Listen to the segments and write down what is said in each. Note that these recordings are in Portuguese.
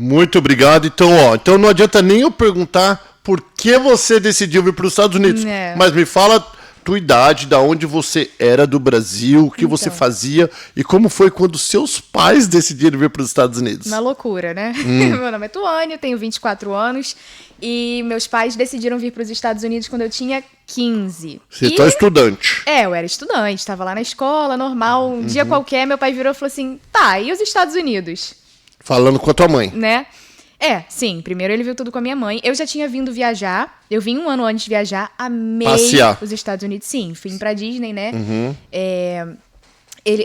Muito obrigado. Então não adianta nem eu perguntar por que você decidiu vir para os Estados Unidos. Mas me fala tua idade, da onde você era do Brasil, o que você fazia e como foi quando seus pais decidiram vir para os Estados Unidos. Uma loucura, né? Meu nome é Tuane, eu tenho 24 anos e meus pais decidiram vir para os Estados Unidos quando eu tinha 15. Você está estudante. Eu era estudante, estava lá na escola, normal. Um dia qualquer, meu pai virou e falou assim, tá, e os Estados Unidos? Falando com a tua mãe. Né? Sim. Primeiro ele viu tudo com a minha mãe. Eu já tinha vindo viajar. Eu vim um ano antes de viajar. Amei passear os Estados Unidos. Sim, fui pra Disney, né?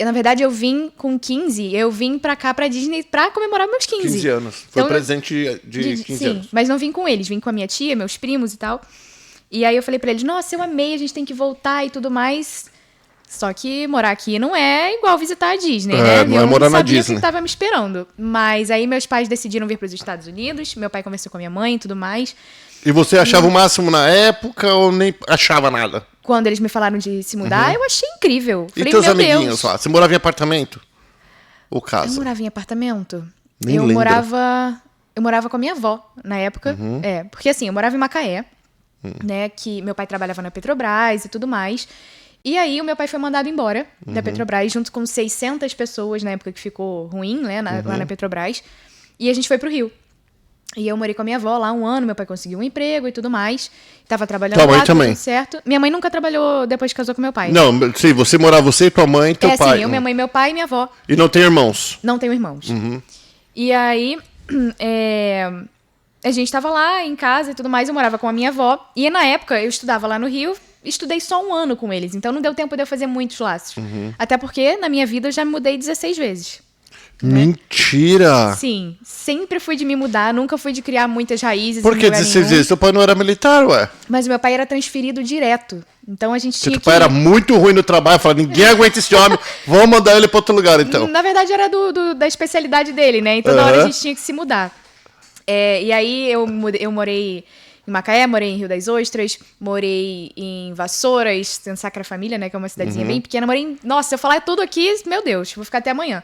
Na verdade, eu vim com 15. Eu vim pra cá, pra Disney, pra comemorar meus 15. 15 anos. Foi então, presente de 15 anos. Sim, mas não vim com eles. Vim com a minha tia, meus primos e tal. E aí eu falei pra eles, nossa, eu amei, a gente tem que voltar e tudo mais. Só que morar aqui não é igual visitar a Disney, né? Não é morar na Disney. Eu sabia o que tava me esperando. Mas aí meus pais decidiram vir para os Estados Unidos. Meu pai conversou com a minha mãe e tudo mais. E você achava o máximo na época ou nem achava nada? Quando eles me falaram de se mudar, eu achei incrível. E teus amiguinhos lá? Você morava em apartamento? Ou casa? Eu morava em apartamento. Nem eu lembra. morava com a minha avó na época. Porque assim, eu morava em Macaé, né? Que meu pai trabalhava na Petrobras e tudo mais. E aí o meu pai foi mandado embora da Petrobras junto com 600 pessoas na época que ficou ruim, né, lá na Petrobras. E a gente foi pro Rio. E eu morei com a minha avó lá um ano, meu pai conseguiu um emprego e tudo mais. Tava trabalhando tua lá, mãe também. tudo certo. Minha mãe nunca trabalhou depois que casou com meu pai. Não, sim, você morava você, tua mãe e teu pai. Sim, eu, minha mãe, meu pai e minha avó. E não tem irmãos? Não tenho irmãos. E aí, a gente tava lá em casa e tudo mais, eu morava com a minha avó. E na época, eu estudava lá no Rio, estudei só um ano com eles. Então não deu tempo de eu fazer muitos laços. Até porque, na minha vida, eu já me mudei 16 vezes. Mentira! Né? Sim, sempre fui de me mudar, nunca fui de criar muitas raízes. Por que 16 vezes? Seu pai não era militar, ué? Mas meu pai era transferido direto. Então a gente tinha Seu pai era muito ruim no trabalho, falava, ninguém aguenta esse homem, vamos mandar ele para outro lugar, então. Na verdade, era da especialidade dele, né? Então na hora a gente tinha que se mudar. E aí eu morei em Macaé, morei em Rio das Ostras, morei em Vassouras, em Sacra Família, né, que é uma cidadezinha bem pequena. Nossa, se eu falar tudo aqui, meu Deus, vou ficar até amanhã.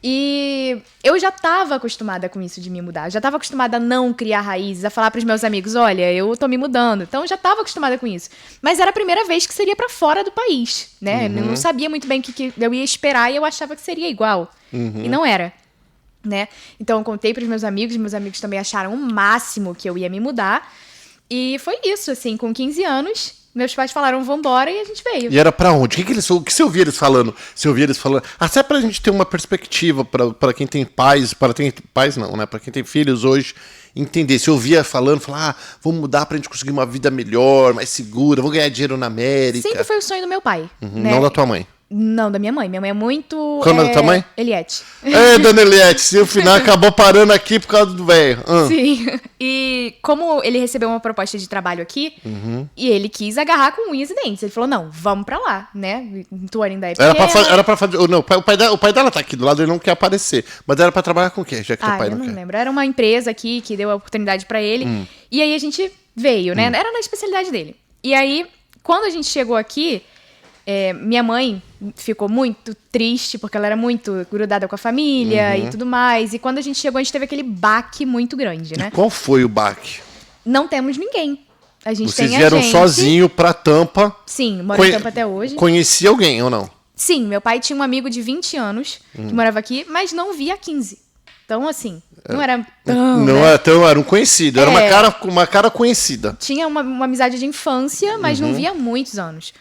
E eu já estava acostumada com isso de me mudar. Já estava acostumada a não criar raízes, a falar para os meus amigos, olha, eu tô me mudando. Então eu já estava acostumada com isso. Mas era a primeira vez que seria para fora do país, né? Eu não sabia muito bem o que eu ia esperar e eu achava que seria igual. E não era. Né? Então eu contei para os meus amigos também acharam o máximo que eu ia me mudar. E foi isso, assim, com 15 anos, meus pais falaram, vambora, e a gente veio. E era pra onde? O que você ouvia eles falando? Você ouvia eles falando? Até pra gente ter uma perspectiva, pra quem tem pais, pais não, né? Pra quem tem filhos hoje, entender. Você ouvia falando, falar, vamos mudar pra gente conseguir uma vida melhor, mais segura, vou ganhar dinheiro na América. Sempre foi o sonho do meu pai. Né? Não da tua mãe. Não, da minha mãe. Minha mãe é muito... Qual é o nome da tua mãe? Eliette. Dona Eliette, se o final acabou parando aqui por causa do velho. Sim. E como ele recebeu uma proposta de trabalho aqui, e ele quis agarrar com unhas e dentes. Ele falou, não, vamos pra lá, né? Tuane ainda é pequena. Era pra fazer... Não, o pai dela tá aqui do lado, ele não quer aparecer. Mas era pra trabalhar com o quê? Já que teu pai eu não quer. Lembro. Era uma empresa aqui que deu a oportunidade pra ele. E aí a gente veio, né? Era na especialidade dele. E aí, quando a gente chegou aqui... minha mãe ficou muito triste, porque ela era muito grudada com a família e tudo mais. E quando a gente chegou, a gente teve aquele baque muito grande, né? E qual foi o baque? Não temos ninguém. A gente Vocês tem vieram sozinho pra Tampa. Sim, moro em Tampa até hoje. Conhecia alguém ou não? Sim, meu pai tinha um amigo de 20 anos que morava aqui, mas não via há 15. Então, assim, não era tão... Não era tão, era um conhecido. Era uma cara conhecida. Tinha uma amizade de infância, mas não via há muitos anos.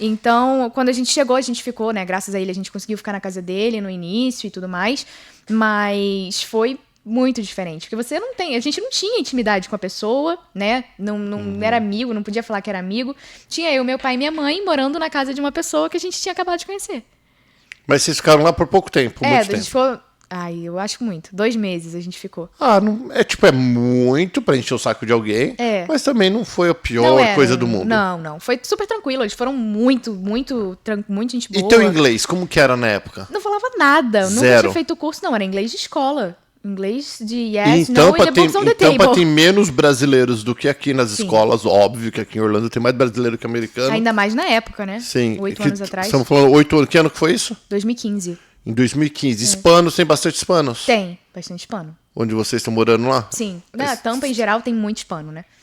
Então, quando a gente chegou, a gente ficou, né? Graças a ele, a gente conseguiu ficar na casa dele no início e tudo mais. Mas foi muito diferente. Porque a gente não tinha intimidade com a pessoa, né? Não era amigo, não podia falar que era amigo. Tinha eu, meu pai e minha mãe morando na casa de uma pessoa que a gente tinha acabado de conhecer. Mas vocês ficaram lá por pouco tempo, muito tempo. A gente ficou... eu acho muito. 2 meses a gente ficou. Não, é muito pra encher o saco de alguém. Mas também não foi a pior coisa do mundo. Não. Foi super tranquilo. Eles foram muito gente boa. E teu inglês, como que era na época? Não falava nada. Zero. Nunca tinha feito curso, não. Era inglês de escola. Inglês de yes, então, no, e the books on the table. Então, tem menos brasileiros do que aqui nas escolas. Óbvio que aqui em Orlando tem mais brasileiro que americano. Ainda mais na época, né? Sim. 8 anos atrás. Estamos falando 8 anos. Que ano que foi isso? 2015. Em 2015. Hispanos, tem bastante hispanos? Tem, bastante hispano. Onde vocês estão morando lá? Sim. Na Tampa, em geral, tem muito hispano, né?